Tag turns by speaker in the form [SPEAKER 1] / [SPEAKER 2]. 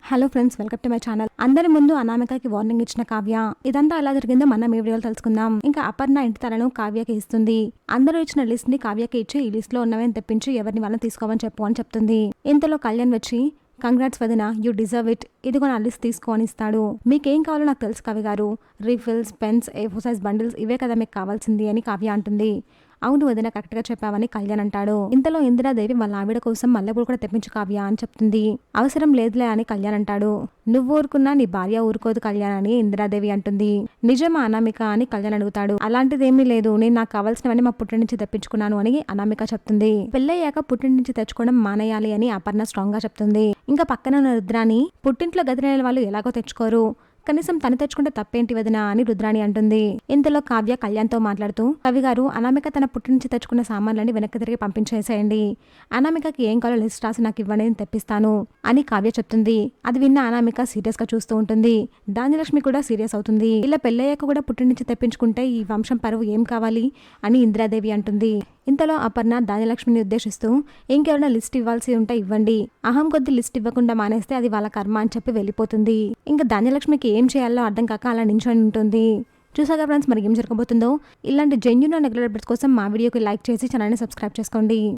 [SPEAKER 1] Hello friends, welcome to my channel. అందరి ముందు అనామికకి warning ఇచ్చిన కావ్య. ఇదంతా ఎలా జరిగిందో మనం ఈ వీడియోలో తెలుసుకుందాం. ఇంకా అపర్ణ ఇంటి తలను కావ్యకి ఇస్తుంది. అందరూ ఇచ్చిన లిస్ట్ ని కావ్యకి ఇచ్చి ఈ లిస్ట్ లో ఉన్నవని తెప్పించి ఎవరిని వాళ్ళని తీసుకోవని చెప్పు అని చెప్తుంది. ఇంతలో కళ్యాణ్ వచ్చి కంగ్రాట్స్ వదిన, యూ డిజర్వ్ ఇట్, ఇదిగో నా లిస్ట్ తీసుకొని ఇస్తాడు. మీకేం కావాలో నాకు తెలుసు కవి గారు, refills, pens, A4 size bundles ఇవే కదా మీకు కావాల్సింది అని కావ్య అంటుంది. అవును వదిన, కరెక్ట్ గా చెప్పావని కళ్యాణ్ అంటాడు. ఇంతలో ఇందిరాదేవి వాళ్ళ ఆవిడ కోసం మల్లెపూలు కూడా తెప్పించు కావ్య అని చెప్తుంది. అవసరం లేదులే అని కళ్యాణ్ అంటాడు. నువ్వు ఊరుకున్నా నీ భార్య ఊరుకోదు కళ్యాణ్ అని ఇందిరాదేవి అంటుంది. నిజమా అనామిక అని కళ్యాణ్ అడుగుతాడు. అలాంటిదేమీ లేదు, నేను నాకు కావాల్సినవన్నీ మా పుట్టిన నుంచి తెప్పించుకున్నాను అని అనామిక చెప్తుంది. పెళ్ళయ్యాక పుట్టింటి నుంచి తెచ్చుకోవడం మానేయాలి అని అపర్ణ స్ట్రాంగ్ గా చెప్తుంది. ఇంకా పక్కన ఉన్న రుద్రాని, పుట్టింట్లో గదిలేని వాళ్ళు ఎలాగో తెచ్చుకోరు, కనీసం తను తెచ్చుకుంటే తప్పేంటి వదినా అని రుద్రాణి అంటుంది. ఇంతలో కావ్య కళ్యాణ్తో మాట్లాడుతూ, కవి గారు అనామిక తన పుట్టి నుంచి తెచ్చుకున్న సామాన్లన్నీ వెనక్కి తిరిగి పంపించేసేయండి. అనామికకి ఏం కావాలో లిస్ట్ రాసి నాకు ఇవ్వండి, నేను తెప్పిస్తాను అని కావ్య చెప్తుంది. అది విన్న అనామిక సీరియస్ గా చూస్తూ ఉంటుంది. ధాన్యలక్ష్మి కూడా సీరియస్ అవుతుంది. ఇలా పెళ్ళయ్యాక కూడా పుట్టి నుంచి తెప్పించుకుంటే ఈ వంశం పరువు ఏం కావాలి అని ఇందిరాదేవి అంటుంది. ఇంతలో అపర్ణ ధాన్యలక్ష్మిని ఉద్దేశిస్తూ, ఇంకెవరైనా లిస్ట్ ఇవ్వాల్సి ఉంటే ఇవ్వండి, అహం కొద్ది లిస్ట్ ఇవ్వకుండా మానేస్తే అది వాళ్ళ కర్మ అని చెప్పి వెళ్ళిపోతుంది. ఇంకా ధాన్యలక్ష్మికి ఏం చేయాలో అర్థం కాక అలా నించొని ఉంటుంది. చూసాగా ఫ్రెండ్స్, మరి ఏం జరగబోతుందో. ఇలాంటి జెన్యూన్ అండ్ రెగ్యులర్ అప్డేట్స్ కోసం మా వీడియోకి లైక్ చేసి ఛానల్ని సబ్స్క్రైబ్ చేసుకోండి.